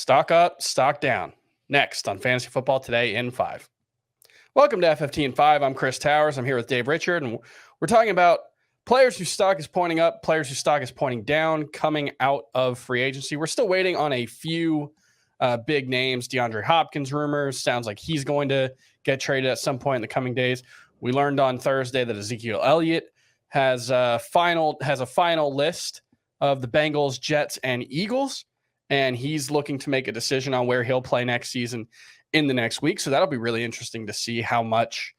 Stock up, stock down. Next on Fantasy Football Today in 5. Welcome to FFT in 5. I'm Chris Towers. I'm here with Dave Richard, and we're talking about players whose stock is pointing up, players whose stock is pointing down coming out of free agency. We're still waiting on a few big names. DeAndre Hopkins rumors. Sounds like he's going to get traded at some point in the coming days. We learned on Thursday that Ezekiel Elliott has a final list of the Bengals, Jets, and Eagles, and he's looking to make a decision on where he'll play next season in the next week. So that'll be really interesting to see how much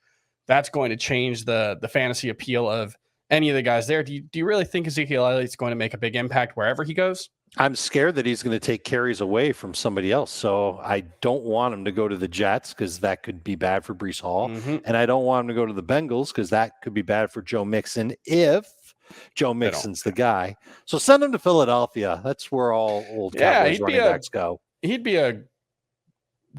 that's going to change the fantasy appeal of any of the guys there. Do you really think Ezekiel Elliott's going to make a big impact wherever he goes? I'm scared that he's going to take carries away from somebody else. So I don't want him to go to the Jets because that could be bad for Breece Hall. Mm-hmm. And I don't want him to go to the Bengals because that could be bad for Joe Mixon if Joe Mixon's the guy. So send him to Philadelphia. That's where all old Cowboys running backs go. He'd be a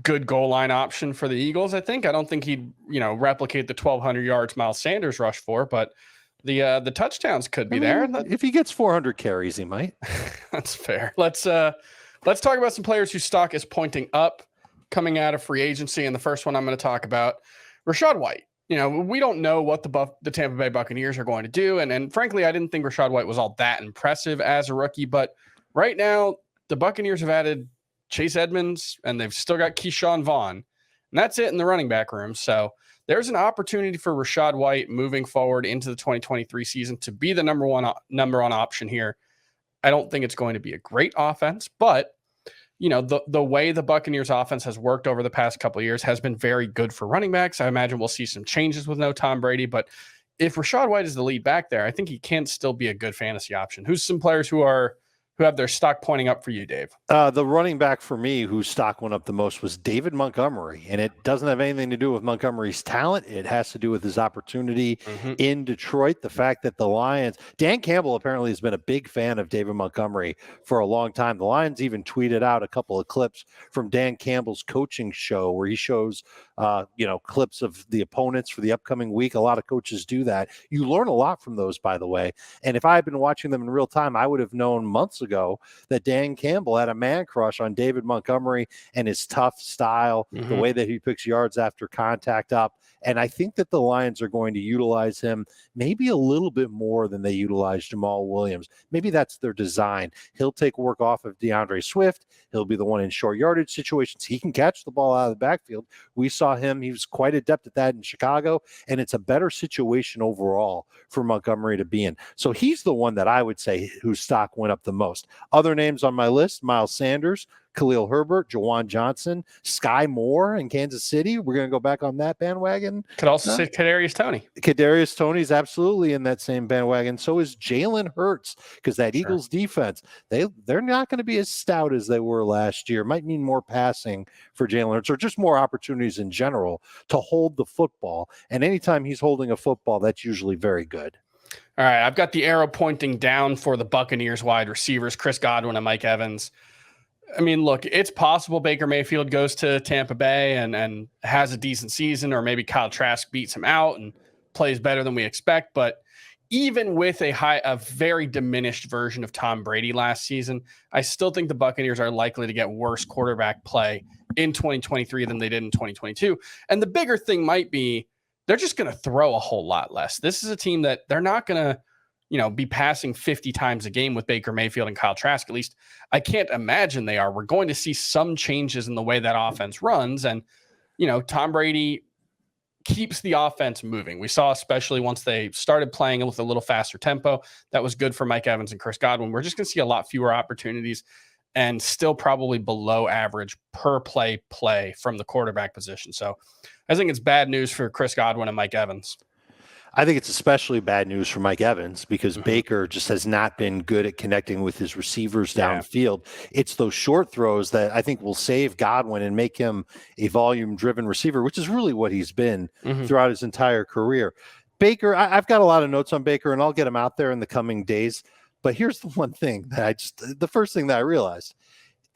good goal line option for the Eagles, I think. I don't think he'd, replicate the 1,200 yards Miles Sanders rushed for, but the touchdowns could be there. If he gets 400 carries, he might. That's fair. Let's talk about some players whose stock is pointing up coming out of free agency. And the first one I'm going to talk about, Rachaad White. We don't know what the Tampa Bay Buccaneers are going to do. And frankly, I didn't think Rachaad White was all that impressive as a rookie. But right now, the Buccaneers have added Chase Edmonds, and they've still got Keyshawn Vaughn. And that's it in the running back room. So there's an opportunity for Rachaad White moving forward into the 2023 season to be the number one option here. I don't think it's going to be a great offense, but the way the Buccaneers offense has worked over the past couple of years has been very good for running backs. I imagine we'll see some changes with no Tom Brady, but if Rachaad White is the lead back there, I think he can still be a good fantasy option. Who's some players who have their stock pointing up for you, Dave? The running back for me whose stock went up the most was David Montgomery, and it doesn't have anything to do with Montgomery's talent. It has to do with his opportunity in Detroit. The fact that the Lions, Dan Campbell apparently has been a big fan of David Montgomery for a long time. The Lions even tweeted out a couple of clips from Dan Campbell's coaching show where he shows clips of the opponents for the upcoming week. A lot of coaches do that. You learn a lot from those, by the way. And if I had been watching them in real time, I would have known months ago that Dan Campbell had a man crush on David Montgomery and his tough style, the way that he picks yards after contact up. And I think that the Lions are going to utilize him maybe a little bit more than they utilized Jamal Williams. Maybe that's their design. He'll take work off of DeAndre Swift. He'll be the one in short yardage situations. He can catch the ball out of the backfield. We saw him. He was quite adept at that in Chicago, and it's a better situation overall for Montgomery to be in. So he's the one that I would say whose stock went up the most. Other names on my list, Miles Sanders, Khalil Herbert, Jawan Johnson, Sky Moore in Kansas City. We're going to go back on that bandwagon. Could also say Kadarius Toney. Kadarius Toney's absolutely in that same bandwagon. So is Jalen Hurts, because that Eagles defense, they're not going to be as stout as they were last year. Might mean more passing for Jalen Hurts, or just more opportunities in general to hold the football. And anytime he's holding a football, that's usually very good. All right, I've got the arrow pointing down for the Buccaneers wide receivers, Chris Godwin and Mike Evans. I mean, look, it's possible Baker Mayfield goes to Tampa Bay and has a decent season, or maybe Kyle Trask beats him out and plays better than we expect. But even with a very diminished version of Tom Brady last season, I still think the Buccaneers are likely to get worse quarterback play in 2023 than they did in 2022. And the bigger thing might be they're just going to throw a whole lot less. This is a team that they're not going to be passing 50 times a game with Baker Mayfield and Kyle Trask. At least I can't imagine they are. We're going to see some changes in the way that offense runs. And, Tom Brady keeps the offense moving. We saw, especially once they started playing with a little faster tempo, that was good for Mike Evans and Chris Godwin. We're just going to see a lot fewer opportunities and still probably below average per play from the quarterback position. So I think it's bad news for Chris Godwin and Mike Evans. I think it's especially bad news for Mike Evans because Baker just has not been good at connecting with his receivers downfield. It's those short throws that I think will save Godwin and make him a volume-driven receiver, which is really what he's been throughout his entire career. Baker, I've got a lot of notes on Baker, and I'll get him out there in the coming days. But here's the one thing that the first thing that I realized.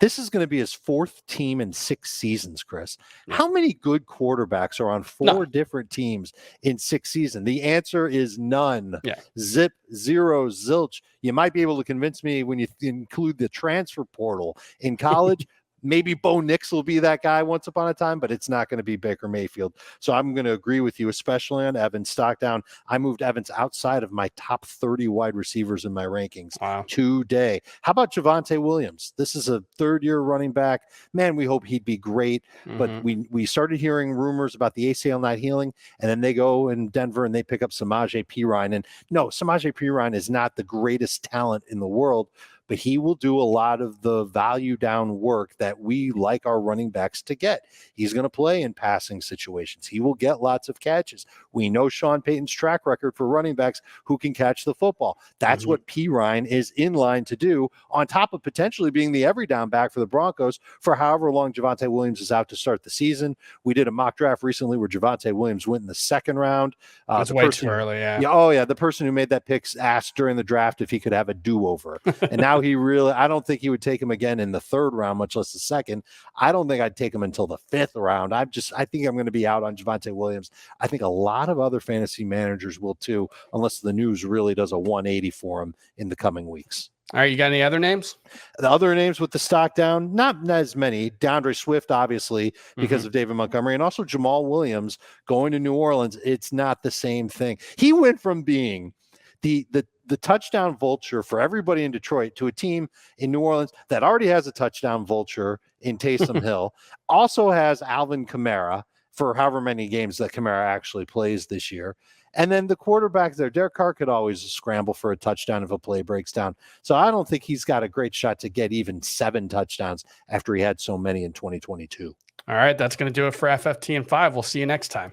This is going to be his fourth team in 6 seasons, Chris. How many good quarterbacks are on 4 different teams in 6 seasons? The answer is none. Zip, zero, zilch. You might be able to convince me when you include the transfer portal in college, Maybe Bo Nix will be that guy once upon a time, but it's not going to be Baker Mayfield. So I'm going to agree with you, especially on Evans. Stock down. I moved Evans outside of my top 30 wide receivers in my rankings today. How about Javonte Williams? This is a third-year running back. Man, we hope he'd be great. But we started hearing rumors about the ACL not healing, and then they go in Denver and they pick up Samaje Perine. And no, Samaje Perine is not the greatest talent in the world, but he will do a lot of the value down work that we like our running backs to get. He's going to play in passing situations. He will get lots of catches. We know Sean Payton's track record for running backs who can catch the football. That's what Perine is in line to do, on top of potentially being the every down back for the Broncos for however long Javonte Williams is out to start the season. We did a mock draft recently where Javonte Williams went in the second round. It's way too early, yeah. Oh, yeah. The person who made that pick asked during the draft if he could have a do-over. And now I don't think he would take him again in the third round, much less the second. I don't think I'd take him until the fifth round. I think I'm going to be out on Javonte Williams. I think a lot of other fantasy managers will too, unless the news really does a 180 for him in the coming weeks. All right, you got any other names? The other names with the stock down, not as many. DeAndre Swift, obviously, because of David Montgomery, and also Jamal Williams going to New Orleans. It's not the same thing. He went from being the touchdown vulture for everybody in Detroit to a team in New Orleans that already has a touchdown vulture in Taysom Hill, also has Alvin Kamara for however many games that Kamara actually plays this year. And then the quarterback there, Derek Carr, could always scramble for a touchdown if a play breaks down. So I don't think he's got a great shot to get even 7 touchdowns after he had so many in 2022. All right, that's going to do it for FFT and 5. We'll see you next time.